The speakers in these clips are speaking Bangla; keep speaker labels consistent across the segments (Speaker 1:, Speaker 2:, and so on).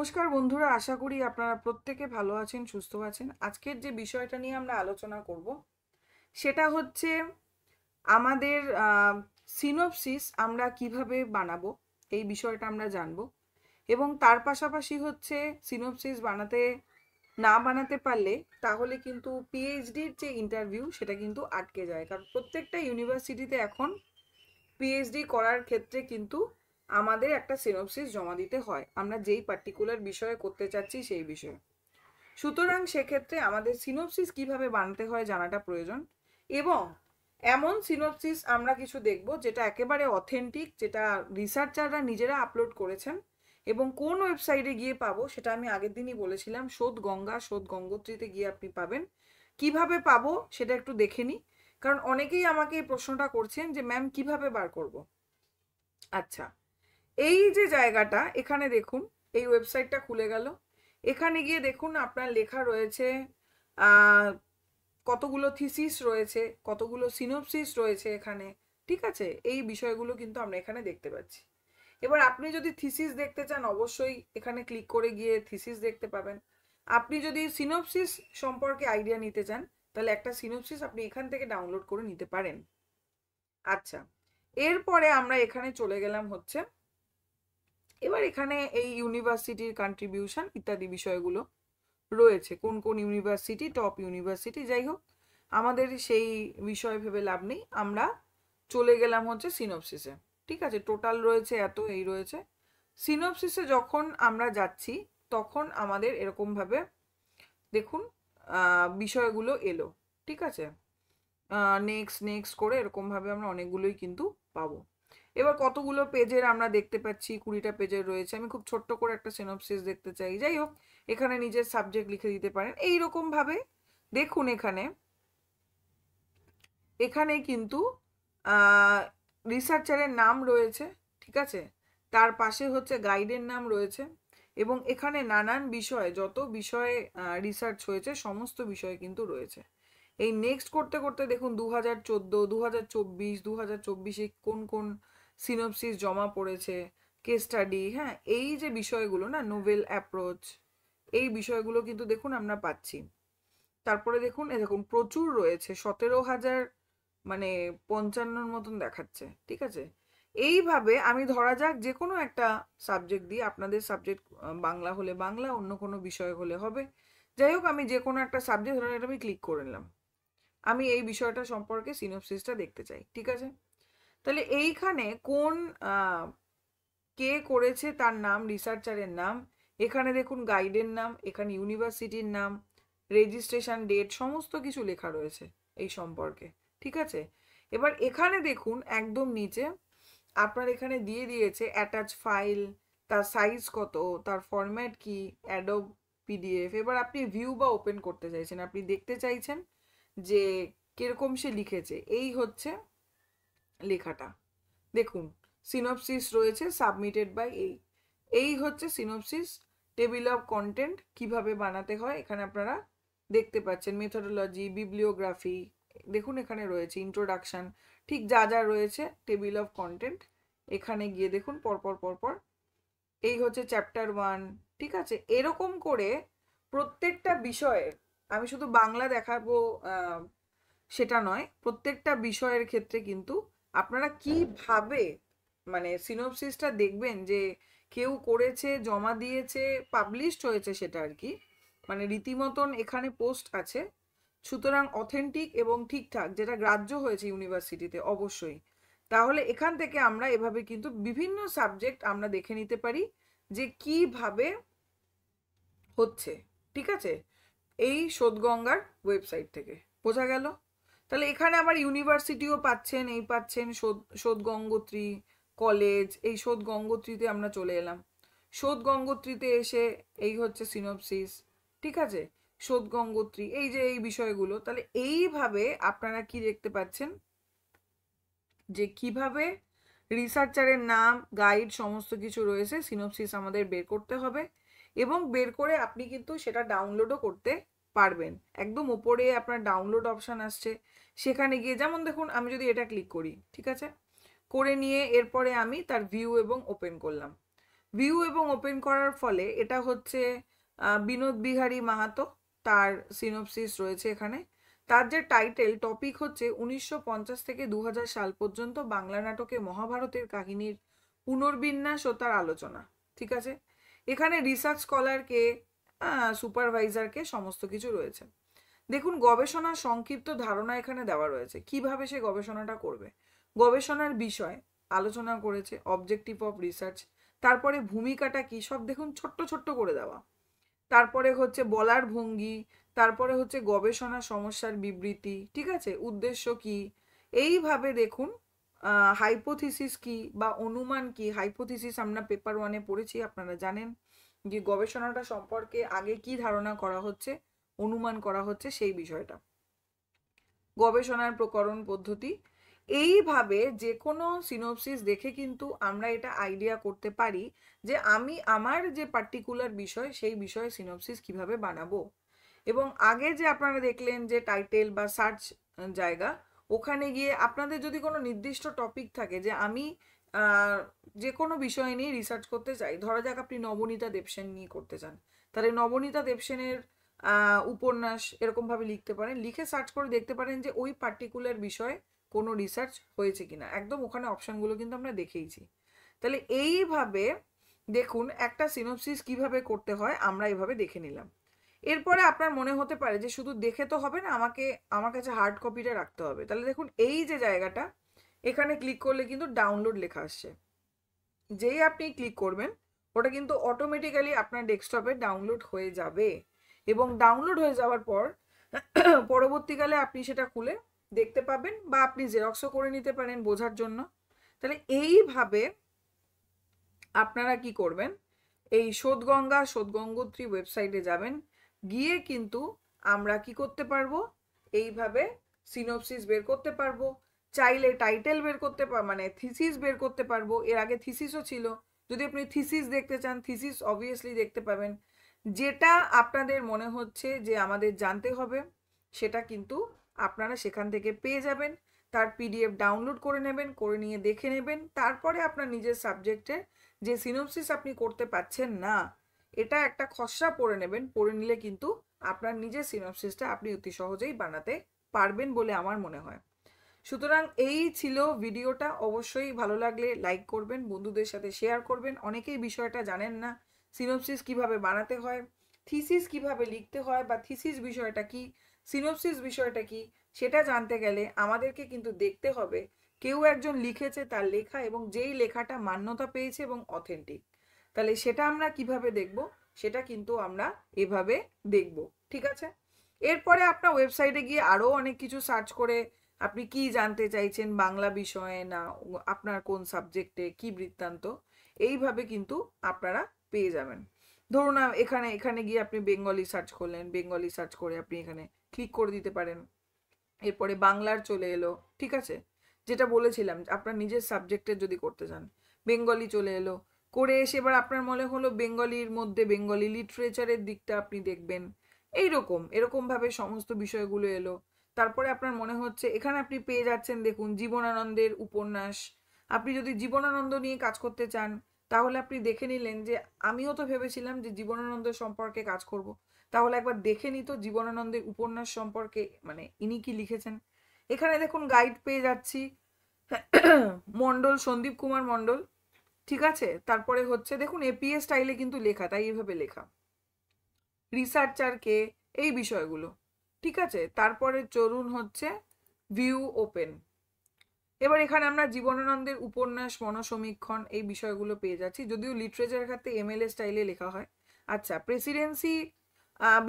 Speaker 1: নমস্কার বন্ধুরা, আশা করি আপনারা প্রত্যেকে ভালো আছেন, সুস্থ আছেন। আজকের যে বিষয়টা নিয়ে আমরা আলোচনা করব সেটা হচ্ছে আমাদের সিনপসিস আমরা কিভাবে বানাবো, এই বিষয়টা আমরা জানবো। এবং তার পাশাপাশি হচ্ছে সিনপসিস বানাতে পারলে তাহলে কিন্তু পিএইচডির যে ইন্টারভিউ সেটা কিন্তু আটকে যায়, কারণ প্রত্যেকটা ইউনিভার্সিটিতে এখন পিএইচডি করার ক্ষেত্রে কিন্তু আমাদের একটা সিনপসিস জমা দিতে হয়, আমরা যেই পার্টিকুলার বিষয়ে করতে চাচ্ছি সেই বিষয়ে। সুতরাং সেক্ষেত্রে আমাদের সিনপসিস কিভাবে বানাতে হয় জানাটা প্রয়োজন। এবং এমন সিনপসিস আমরা কিছু দেখব যেটা একেবারে অথেন্টিক, যেটা রিসার্চাররা নিজেরা আপলোড করেছেন। এবং কোন ওয়েবসাইটে গিয়ে পাবো সেটা আমি আগের দিনই বলেছিলাম, শোধ গঙ্গোত্রীতে গিয়ে আপনি পাবেন। কিভাবে পাবো সেটা একটু দেখে নিই, কারণ অনেকেই আমাকে এই প্রশ্নটা করছেন যে ম্যাম কিভাবে বার করব। আচ্ছা, এই যে জায়গাটা এখানে দেখুন, এই ওয়েবসাইটটা খুলে গেল। এখানে গিয়ে দেখুন আপনার লেখা রয়েছে কতগুলো থিসিস রয়েছে, কতগুলো সিনোপসিস রয়েছে এখানে। ঠিক আছে, এই বিষয়গুলো কিন্তু আমরা এখানে দেখতে পাচ্ছি। এবার আপনি যদি থিসিস দেখতে চান অবশ্যই এখানে ক্লিক করে গিয়ে থিসিস দেখতে পাবেন। আপনি যদি সিনোপসিস সম্পর্কে আইডিয়া নিতে চান তাহলে একটা সিনোপসিস আপনি এখান থেকে ডাউনলোড করে নিতে পারেন। আচ্ছা, এরপরে আমরা এখানে চলে গেলাম হচ্ছে, এবার এখানে এই ইউনিভার্সিটির কন্ট্রিবিউশন ইত্যাদি বিষয়গুলো রয়েছে, কোন কোন ইউনিভার্সিটি টপ ইউনিভার্সিটি। যাই হোক, আমাদের সেই বিষয় ভেবে লাভ নেই, আমরা চলে গেলাম হচ্ছে সিনপসিসে। ঠিক আছে, টোটাল রয়েছে এত, এই রয়েছে। সিনপসিসে যখন আমরা যাচ্ছি তখন আমাদের এরকমভাবে দেখুন বিষয়গুলো এলো। ঠিক আছে, নেক্সট নেক্সট করে এরকমভাবে আমরা অনেকগুলোই কিন্তু পাবো। এবার কতগুলো পেজের আমরা দেখতে পাচ্ছি, 20টা পেজের রয়েছে। আমি খুব ছোট্ট করে একটা সিনপসিস দেখতে চাই। যাই হোক, এখানে নিজের সাবজেক্ট লিখে দিতে পারেন এইরকম ভাবে। দেখুন এখানে এখানে কিন্তু রিসার্চারের নাম রয়েছে। ঠিক আছে, তার পাশে হচ্ছে গাইডের নাম রয়েছে। এবং এখানে নানান বিষয়ে, যত বিষয়ে রিসার্চ হয়েছে সমস্ত বিষয় কিন্তু রয়েছে। এই নেক্সট করতে করতে দেখুন 2014, 2024, 2024-এ কোন কোন সিনপসিস জমা পড়েছে, কেস স্টাডি, হ্যাঁ, এই যে বিষয়গুলো না, নোভেল অ্যাপ্রোচ, এই বিষয়গুলো কিন্তু দেখুন আমরা পাচ্ছি। তারপরে দেখুন এ দেখুন প্রচুর রয়েছে, 17,000 মানে 55 মতন দেখাচ্ছে। ঠিক আছে, এইভাবে আমি ধরা যাক যে কোনো একটা সাবজেক্ট দিই, আপনাদের সাবজেক্ট বাংলা হলে বাংলা, অন্য কোনো বিষয় হলে হবে। যাই হোক, আমি যে কোনো একটা সাবজেক্ট ধরে এটা আমি ক্লিক করে নিলাম, আমি এই বিষয়টা সম্পর্কে সিনোপসিসটা দেখতে চাই। ঠিক আছে, তাহলে এইখানে কোন কে করেছে তার নাম, রিসার্চারের নাম, এখানে দেখুন গাইডের নাম, এখানে ইউনিভার্সিটির নাম, রেজিস্ট্রেশন ডেট, সমস্ত কিছু লেখা রয়েছে এই সম্পর্কে। ঠিক আছে, এবার এখানে দেখুন একদম নিচে আপনার এখানে দিয়ে দিয়েছে অ্যাটাচ ফাইল, তার সাইজ কত, তার ফরম্যাট কি, অ্যাডোব পিডিএফ। এবার আপনি ভিউ বা ওপেন করতে চাইছেন, আপনি দেখতে চাইছেন যে কিরকম সে লিখেছে। এই হচ্ছে লেখাটা, দেখুন সিনপসিস রয়েছে সাবমিটেড বাই এই হচ্ছে সিনপসিস। টেবিল অফ কন্টেন্ট কিভাবে বানাতে হয় এখানে আপনারা দেখতে পাচ্ছেন, মেথোডোলজি, বিবলিওগ্রাফি, দেখুন এখানে রয়েছে ইন্ট্রোডাকশন, ঠিক যা যা রয়েছে টেবিল অফ কন্টেন্ট। এখানে গিয়ে দেখুন পরপর পরপর এই হচ্ছে চ্যাপ্টার 1। ঠিক আছে, এরকম করে প্রত্যেকটা বিষয়ে, আমি শুধু বাংলা দেখাবো সেটা নয়, প্রত্যেকটা বিষয়ের ক্ষেত্রে কিন্তু আপনারা কিভাবে মানে সিনোপসিসটা দেখবেন যে কেউ করেছে, জমা দিয়েছে, পাবলিশড হয়েছে সেটা আর কি, মানে রীতিমতন এখানে পোস্ট আছে। সুতরাং অথেন্টিক এবং ঠিকঠাক, যেটা গ্রাহ্য হয়েছে ইউনিভার্সিটিতে অবশ্যই। তাহলে এখান থেকে আমরা এভাবে কিন্তু বিভিন্ন সাবজেক্ট আমরা দেখে নিতে পারি যে কিভাবে হচ্ছে। ঠিক আছে, এই শোধগঙ্গার ওয়েবসাইট থেকে বোঝা গেল। তাহলে এখানে আবার ইউনিভার্সিটিও পাচ্ছেন, এই পাচ্ছেন শোধ গঙ্গোত্রী কলেজ, এই শোধ গঙ্গোত্রীতে আমরা চলে এলাম। শোধ গঙ্গোত্রীতে এসে এই হচ্ছে সিনপসিস। ঠিক আছে, শোধ গঙ্গোত্রী, এই যে এই বিষয়গুলো। তাহলে এইভাবে আপনারা কি দেখতে পাচ্ছেন যে কিভাবে রিসার্চারের নাম, গাইড, সমস্ত কিছু রয়েছে, সিনপসিস আমাদের বের করতে হবে। এবং বের করে আপনি কিন্তু সেটা ডাউনলোডও করতে পারবেন। একদম উপরে আপনার ডাউনলোড অপশান আসছে, সেখানে গিয়ে যেমন দেখুন আমি যদি এটা ক্লিক করি, ঠিক আছে, করে নিয়ে এরপরে আমি তার ভিউ এবং ওপেন করলাম। ভিউ এবং ওপেন করার ফলে এটা হচ্ছে বিনোদ বিহারী মাহাতো, তার সিনোপসিস রয়েছে এখানে। তার যে টাইটেল টপিক হচ্ছে 1950 থেকে 2000 সাল পর্যন্ত বাংলা নাটকে মহাভারতের কাহিনীর পুনর্বিন্যাস ও তার আলোচনা। ঠিক আছে, এখানে রিসার্চ স্কলারকে, সুপারভাইজারকে, সমস্ত কিছু রয়েছে। দেখুন গবেষণার সংক্ষিপ্ত ধারণা এখানে দেওয়া রয়েছে, কিভাবে সে গবেষণাটা করবে, গবেষণার বিষয় আলোচনা করেছে, অবজেক্টিভ অফ রিসার্চ, তারপরে ভূমিকাটা কি, সব দেখুন ছোট্ট ছোট্ট করে দেওয়া। তারপরে হচ্ছে বলার ভঙ্গি, তারপরে হচ্ছে গবেষণা সমস্যার বিবৃতি, ঠিক আছে, উদ্দেশ্য কি, এইভাবে দেখুন হাইপোথিসিস কি বা অনুমান কি। হাইপোথিসিস আমরা পেপার 1-এ পড়েছি, আপনারা জানেন যে গবেষণাটা সম্পর্কে আগে কি ধারণা করা হচ্ছে, অনুমান করা হচ্ছে, সেই বিষয়টা। গবেষণার প্রকরণ পদ্ধতি, এইভাবে যে কোনো সিনোপসিস দেখে কিন্তু আমরা এটা আইডিয়া করতে পারি যে আমি আমার যে পার্টিকুলার বিষয় সেই বিষয়ে সিনোপসিস কিভাবে বানাবো। এবং আগে যে আপনারা দেখলেন যে টাইটেল বা সার্চ জায়গা, ওখানে গিয়ে আপনাদের যদি কোনো নির্দিষ্ট টপিক থাকে যে আমি যে কোনো বিষয় নিয়ে রিসার্চ করতে চাই, ধরা যাক আপনি নবনীতা দেবসেন নিয়ে করতে চান, তাহলে নবনীতা দেবসেনের উপন্যাস এরকমভাবে লিখতে পারেন, লিখে সার্চ করে দেখতে পারেন যে ওই পার্টিকুলার বিষয়ে কোনো রিসার্চ হয়েছে কিনা, একদম ওখানে অপশানগুলো কিন্তু আমরা দেখেইছি। তাহলে এইভাবে দেখুন একটা সিনোপসিস কিভাবে করতে হয় আমরা এভাবে দেখে নিলাম। এরপরে আপনার মনে হতে পারে যে শুধু দেখে তো হবে না, আমার কাছে হার্ড কপিটা রাখতে হবে। তাহলে দেখুন এই যে জায়গাটা, এখানে ক্লিক করলে কিন্তু ডাউনলোড লেখা আসছে, যেই আপনি ক্লিক করবেন ওটা কিন্তু অটোমেটিক্যালি আপনার ডেস্কটপে ডাউনলোড হয়ে যাবে। এবং ডাউনলোড হয়ে যাওয়ার পর পরবর্তীকালে আপনি সেটা খুলে দেখতে পাবেন, বা আপনি জেরক্সও করে নিতে পারেন বোঝার জন্য। তাহলে এইভাবে আপনারা কি করবেন, এই শোধগঙ্গোত্রী ওয়েবসাইটে যাবেন, গিয়ে কিন্তু আমরা কি করতে পারবো, এইভাবে সিনোপসিস বের করতে পারবো। চাইলে টাইটেল বের করতে মানে থিসিস বের করতে পারবো। এর আগে থিসিসও ছিল, যদি আপনি থিসিস দেখতে চান থিসিস অবভিয়াসলি দেখতে পাবেন। যেটা আপনাদের মনে হচ্ছে যে আমাদের জানতে হবে সেটা কিন্তু আপনারা সেখান থেকে পেয়ে যাবেন। তার পিডিএফ ডাউনলোড করে নেবেন, করে নিয়ে দেখে নেবেন। তারপরে আপনার নিজের সাবজেক্টে যে সিনোপসিস আপনি করতে পাচ্ছেন না, এটা একটা খসড়া পড়ে নেবেন, পড়ে নিলে কিন্তু আপনার নিজের সিনোপসিসটা আপনি অতি সহজেই বানাতে পারবেন বলে আমার মনে হয়। সুতরাং এই ছিল ভিডিওটা। অবশ্যই ভালো লাগলে লাইক করবেন, বন্ধুদের সাথে শেয়ার করবেন। অনেকেই বিষয়টা জানেন না, সিনোপসিস কিভাবে বানাতে হয়, থিসিস কিভাবে লিখতে হয়, বা থিসিস বিষয়টা কি, সিনোপসিস বিষয়টা কি, সেটা জানতে গেলে আমাদেরকে কিন্তু দেখতে হবে কেউ একজন লিখেছে তার লেখা, এবং যেই লেখাটা মান্যতা পেয়েছে এবং অথেন্টিক। তাহলে সেটা আমরা কিভাবে দেখব, সেটা কিন্তু আমরা এভাবে দেখব। ঠিক আছে, এরপরে আপনার ওয়েবসাইটে গিয়ে আরও অনেক কিছু সার্চ করে আপনি কি জানতে চাইছেন বাংলা বিষয়ে, না আপনার কোন সাবজেক্টে কি বৃত্তান্ত, এইভাবে কিন্তু আপনারা পেয়ে যাবেন। ধরুন এখানে এখানে গিয়ে আপনি বেঙ্গলি সার্চ করলেন, বেঙ্গলি সার্চ করে আপনি এখানে ক্লিক করে দিতে পারেন। এরপরে বাংলার চলে এলো, ঠিক আছে, যেটা বলেছিলাম আপনার নিজের সাবজেক্টের যদি করতে চান, বেঙ্গলি চলে এলো, করে এসে এবার আপনার মনে হলো বেঙ্গলির মধ্যে বেঙ্গলি লিটারেচারের দিকটা আপনি দেখবেন। এরকমভাবে সমস্ত বিষয়গুলো এলো। তারপরে আপনার মনে হচ্ছে এখানে আপনি পেয়ে যাচ্ছেন, দেখুন জীবনানন্দের উপন্যাস। আপনি যদি জীবনানন্দ নিয়ে কাজ করতে চান তাহলে আপনি দেখে নিলেন যে আমিও তো ভেবেছিলাম যে জীবনানন্দ সম্পর্কে কাজ করব, তাহলে একবার দেখে নিত জীবনানন্দের উপন্যাস সম্পর্কে, মানে ইনি কি লিখেছেন। এখানে দেখুন গাইড পেয়ে যাচ্ছি, মন্ডল, সন্দীপ কুমার মন্ডল, ঠিক আছে। তারপরে হচ্ছে দেখুন এপিএ স্টাইলে কিন্তু লেখা, তাই এইভাবে লেখা, রিসার্চার কে, এই বিষয়গুলো, ঠিক আছে। তারপরে চলুন হচ্ছে ভিউ ওপেন। এবার এখানে আমরা জীবনানন্দের উপন্যাস, মনসমীক্ষণ, এই বিষয়গুলো পেয়ে যাচ্ছি, যদিও লিটারেচারের ক্ষেত্রে এমএলএ স্টাইলে লেখা হয়। আচ্ছা, প্রেসিডেন্সি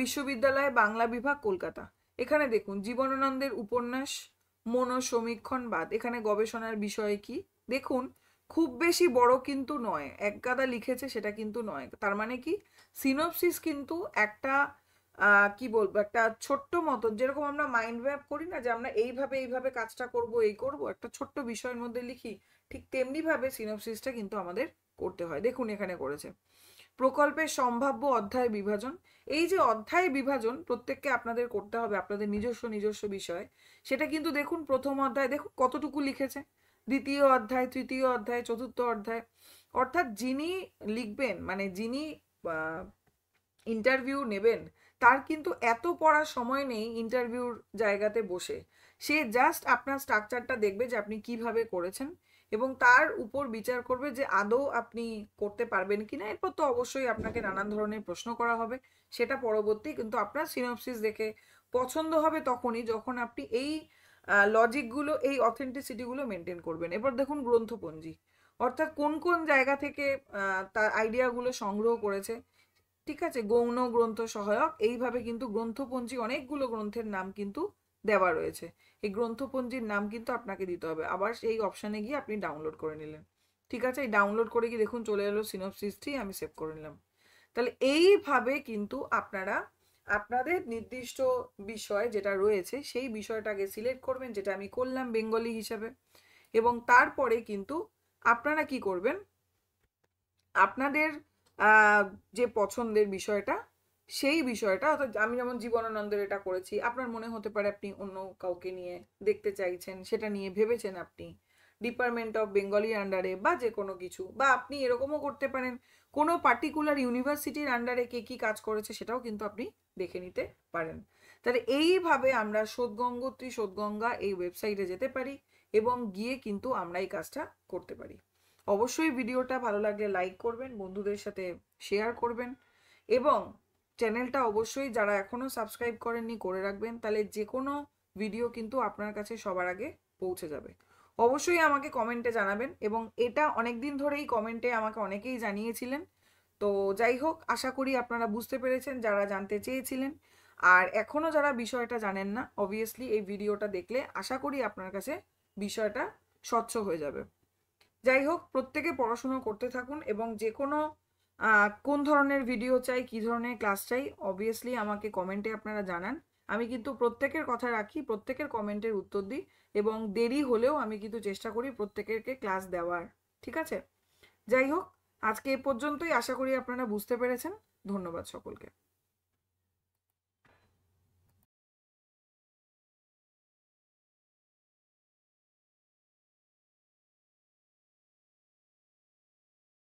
Speaker 1: বিশ্ববিদ্যালয় বাংলা বিভাগ কলকাতা, এখানে দেখুন জীবনানন্দের উপন্যাস, মনসমীক্ষণবাদ, এখানে গবেষণার বিষয় কি, দেখুন খুব বেশি বড় কিন্তু নয়, এক গাদা লিখেছে সেটা কিন্তু নয়। তার মানে কি, সিনোপসিস কিন্তু একটা কি বলবো, একটা ছোট্ট মতো, যেরকম আমরা মাইন্ড ম্যাপ করি না, যে আমরা এইভাবে এইভাবে কাজটা করব, এই করব, একটা ছোট্ট বিষয়ের মধ্যে লিখি, ঠিক তেমনি ভাবে সিনোপসিসটা কিন্তু আমাদের করতে হয়। দেখুন এখানে করেছে প্রকল্পের সম্ভাব্য অধ্যায় বিভাজন। এই যে অধ্যায় বিভাজন প্রত্যেককে আপনাদের করতে হবে আপনাদের নিজস্ব বিষয়, সেটা কিন্তু দেখুন প্রথম অধ্যায় দেখুন কতটুকু লিখেছে, দ্বিতীয় অধ্যায়, তৃতীয় অধ্যায়, চতুর্থ অধ্যায়, অর্থাৎ যিনি লিখবেন, মানে যিনি ইন্টারভিউ নেবেন, তার কিন্তু এত পড়ার সময় নেই ইন্টারভিউর জায়গাতে বসে। সে জাস্ট আপনার স্ট্রাকচারটা দেখবে যে আপনি কিভাবে করেছেন এবং তার উপর বিচার করবে যে আদৌ আপনি করতে পারবেন কিনা। এরপর তো অবশ্যই আপনাকে নানান ধরনের প্রশ্ন করা হবে, সেটা পরবর্তী। কিন্তু আপনার সিনপসিস দেখে পছন্দ হবে তখনই যখন আপনি এই লজিকগুলো, এই অথেন্টিসিটিগুলো মেনটেন করবেন। এবার দেখুন গ্রন্থপঞ্জি, অর্থাৎ কোন কোন জায়গা থেকে তার আইডিয়াগুলো সংগ্রহ করেছে। ঠিক আছে, গৌণ গ্রন্থ সহায়ক, এইভাবে কিন্তু গ্রন্থপঞ্জি অনেকগুলো গ্রন্থের নাম কিন্তু দেওয়া রয়েছে। এই গ্রন্থপঞ্জির নাম কিন্তু আপনাকে দিতে হবে। আবার এই অপশানে গিয়ে আপনি ডাউনলোড করে নিলেন। ঠিক আছে, এই ডাউনলোড করে গিয়ে দেখুন চলে এলো সিনপসিসটি, আমি সেভ করে নিলাম। তাহলে এইভাবে কিন্তু আপনারা আপনাদের নির্দিষ্ট বিষয় যেটা রয়েছে সেই বিষয়টাকে সিলেক্ট করবেন, যেটা আমি করলাম বেঙ্গলি হিসাবে। এবং তারপরে কিন্তু আপনারা কি করবেন, আপনাদের যে পছন্দের বিষয়টা, সেই বিষয়টা, অর্থাৎ আমি যেমন জীবনানন্দের এটা করেছি, আপনার মনে হতে পারে আপনি অন্য কাউকে নিয়ে দেখতে চাইছেন, সেটা নিয়ে ভেবেছেন আপনি ডিপার্টমেন্ট অফ বেঙ্গলির আন্ডারে বা যে কোনো কিছু, বা আপনি এরকমও করতে পারেন কোনো পার্টিকুলার ইউনিভার্সিটির আন্ডারে কে কী কাজ করেছে সেটাও কিন্তু আপনি দেখে নিতে পারেন। তাহলে এইভাবে আমরা শোধগঙ্গোত্রী শোধগঙ্গা এই ওয়েবসাইটে যেতে পারি এবং গিয়ে কিন্তু আমরা এই কাজটা করতে পারি। অবশ্যই ভিডিওটা ভালো লাগলে লাইক করবেন, বন্ধুদের সাথে শেয়ার করবেন এবং চ্যানেলটা অবশ্যই যারা এখনও সাবস্ক্রাইব করেননি করে রাখবেন, তাহলে যে কোনো ভিডিও কিন্তু আপনার কাছে সবার আগে পৌঁছে যাবে। অবশ্যই আমাকে কমেন্টে জানাবেন, এবং এটা অনেক দিন ধরেই কমেন্টে আমাকে অনেকেই জানিয়েছিলেন। তো যাই হোক, আশা করি আপনারা বুঝতে পেরেছেন যারা জানতে চেয়েছিলেন। আর এখনও যারা বিষয়টা জানেন না, অবভিয়াসলি এই ভিডিওটা দেখলে আশা করি আপনার কাছে বিষয়টা স্বচ্ছ হয়ে যাবে। যাই হোক, প্রত্যেকে পড়াশুনো করতে থাকুন এবং যে কোনো কোন ধরনের ভিডিও চাই, কী ধরনের ক্লাস চাই, অবভিয়াসলি আমাকে কমেন্টে আপনারা জানান। আমি কিন্তু প্রত্যেকের কথা রাখি, প্রত্যেকের কমেন্টের উত্তর দিই এবং দেরি হলেও আমি কিন্তু চেষ্টা করি প্রত্যেকেরকে ক্লাস দেওয়ার। ঠিক আছে, যাই হোক, আজকে এ পর্যন্তই। আশা করি আপনারা বুঝতে পেরেছেন। ধন্যবাদ সকলকে।